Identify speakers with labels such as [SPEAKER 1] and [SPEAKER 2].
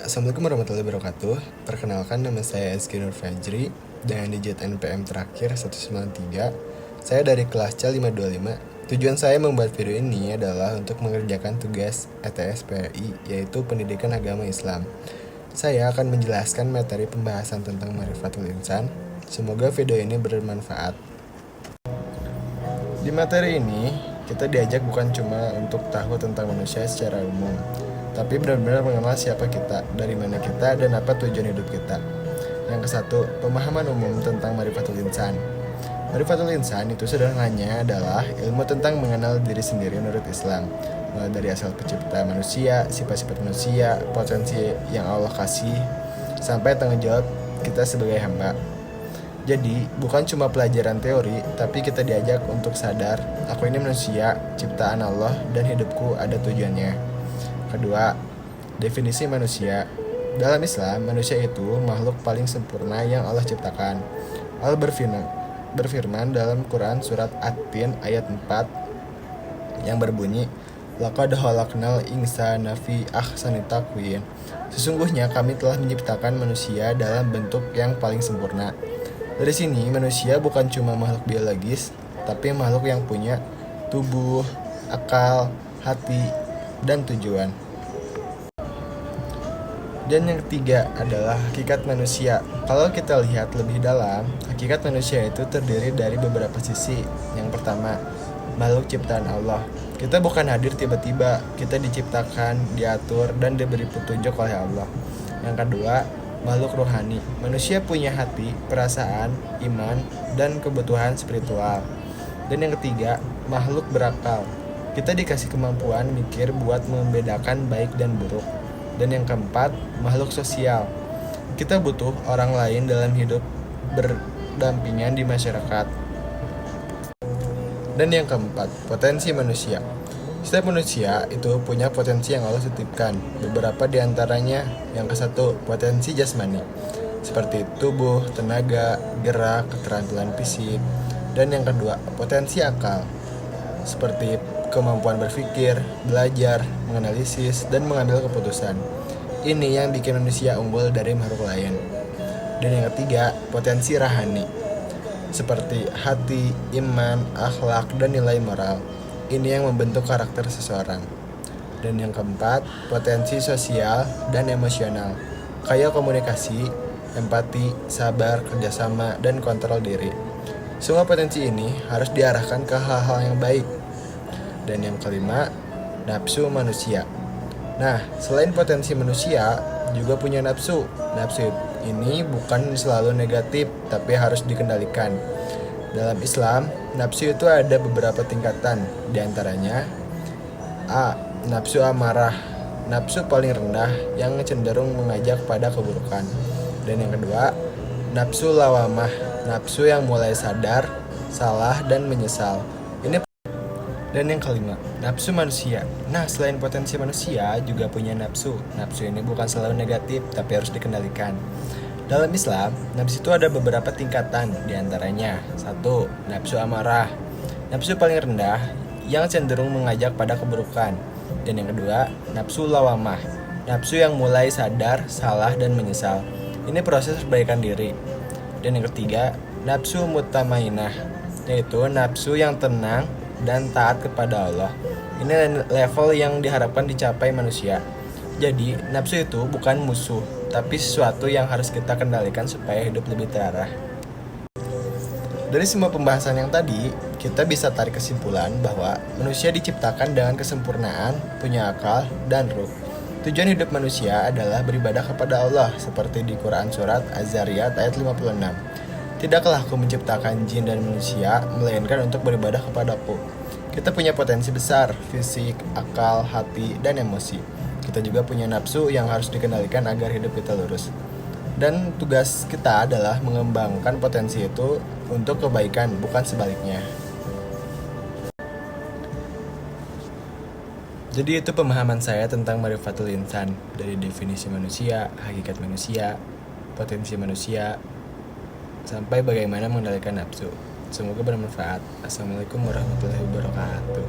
[SPEAKER 1] Assalamualaikum warahmatullahi wabarakatuh. Perkenalkan, nama saya Ezki Nur Fajri dengan digit NPM terakhir 193. Saya dari kelas C525. Tujuan saya membuat video ini adalah untuk mengerjakan tugas ETS PRI, yaitu Pendidikan Agama Islam. Saya akan menjelaskan materi pembahasan tentang Ma'rifatul Insan. Semoga video ini bermanfaat. Di materi ini, kita diajak bukan cuma untuk tahu tentang manusia secara umum, tapi benar-benar mengenal siapa kita, dari mana kita, dan apa tujuan hidup kita. Yang kesatu, pemahaman umum tentang Ma'rifatul Insan. Ma'rifatul Insan itu sederhananya adalah ilmu tentang mengenal diri sendiri menurut Islam, mulai dari asal pencipta manusia, sifat-sifat manusia, potensi yang Allah kasih, sampai tanggung jawab kita sebagai hamba. Jadi, bukan cuma pelajaran teori, tapi kita diajak untuk sadar, aku ini manusia, ciptaan Allah, dan hidupku ada tujuannya. Kedua, definisi manusia. Dalam Islam, manusia itu makhluk paling sempurna yang Allah ciptakan. Allah berfirman dalam Quran surat At-Tin ayat 4 yang berbunyi, Laqad khalaqnal insana fi ahsani taqwim. Sesungguhnya kami telah menciptakan manusia dalam bentuk yang paling sempurna. Dari sini, manusia bukan cuma makhluk biologis, tapi makhluk yang punya tubuh, akal, hati, dan tujuan. Dan yang ketiga adalah hakikat manusia. Kalau kita lihat lebih dalam, hakikat manusia itu terdiri dari beberapa sisi. Yang pertama, makhluk ciptaan Allah. Kita bukan hadir tiba-tiba, kita diciptakan, diatur, dan diberi petunjuk oleh Allah. Yang kedua, makhluk rohani. Manusia punya hati, perasaan, iman, dan kebutuhan spiritual. Dan yang ketiga, makhluk berakal. Kita dikasih kemampuan mikir buat membedakan baik dan buruk. Dan yang keempat, makhluk sosial. Kita butuh orang lain dalam hidup berdampingan di masyarakat. Dan yang keempat, potensi manusia. Setiap manusia itu punya potensi yang Allah titipkan. Beberapa di antaranya, yang kesatu, potensi jasmani, seperti tubuh, tenaga, gerak, keterampilan fisik. Dan yang kedua, potensi akal, seperti kemampuan berpikir, belajar, menganalisis, dan mengambil keputusan. Ini yang bikin manusia unggul dari makhluk lain. Dan yang ketiga, potensi rahani, seperti hati, iman, akhlak, dan nilai moral. Ini yang membentuk karakter seseorang. Dan yang keempat, potensi sosial dan emosional, kayak komunikasi, empati, sabar, kerjasama, dan kontrol diri. Semua potensi ini harus diarahkan ke hal-hal yang baik. Dan yang kelima, nafsu manusia. Nah, selain potensi manusia, juga punya nafsu. Nafsu ini bukan selalu negatif, tapi harus dikendalikan. Dalam Islam, nafsu itu ada beberapa tingkatan. Di antaranya, A. Nafsu amarah. Nafsu paling rendah yang cenderung mengajak pada keburukan. Dan yang kedua, nafsu lawamah. Nafsu yang mulai sadar, salah, dan menyesal. Dan yang kelima, nafsu manusia. Nah, selain potensi manusia, juga punya nafsu. Nafsu ini bukan selalu negatif, tapi harus dikendalikan. Dalam Islam, nafsu itu ada beberapa tingkatan. Di antaranya, 1. Nafsu amarah. Nafsu paling rendah, yang cenderung mengajak pada keburukan. Dan yang kedua, nafsu lawamah. Nafsu yang mulai sadar, salah, dan menyesal. Ini proses perbaikan diri. Dan yang ketiga, nafsu mutmainnah, yaitu nafsu yang tenang dan taat kepada Allah. Ini level yang diharapkan dicapai manusia. Jadi, nafsu itu bukan musuh, tapi sesuatu yang harus kita kendalikan supaya hidup lebih terarah. Dari semua pembahasan yang tadi, kita bisa tarik kesimpulan bahwa manusia diciptakan dengan kesempurnaan, punya akal, dan ruh. Tujuan hidup manusia adalah beribadah kepada Allah, seperti di Quran surat Az-Zariyat ayat 56. Tidaklah aku menciptakan jin dan manusia, melainkan untuk beribadah kepadaku. Kita punya potensi besar, fisik, akal, hati, dan emosi. Kita juga punya nafsu yang harus dikendalikan agar hidup kita lurus. Dan tugas kita adalah mengembangkan potensi itu untuk kebaikan, bukan sebaliknya. Jadi itu pemahaman saya tentang Ma'rifatul Insan, dari definisi manusia, hakikat manusia, potensi manusia, sampai bagaimana mengendalikan nafsu. Semoga bermanfaat. Assalamualaikum warahmatullahi wabarakatuh.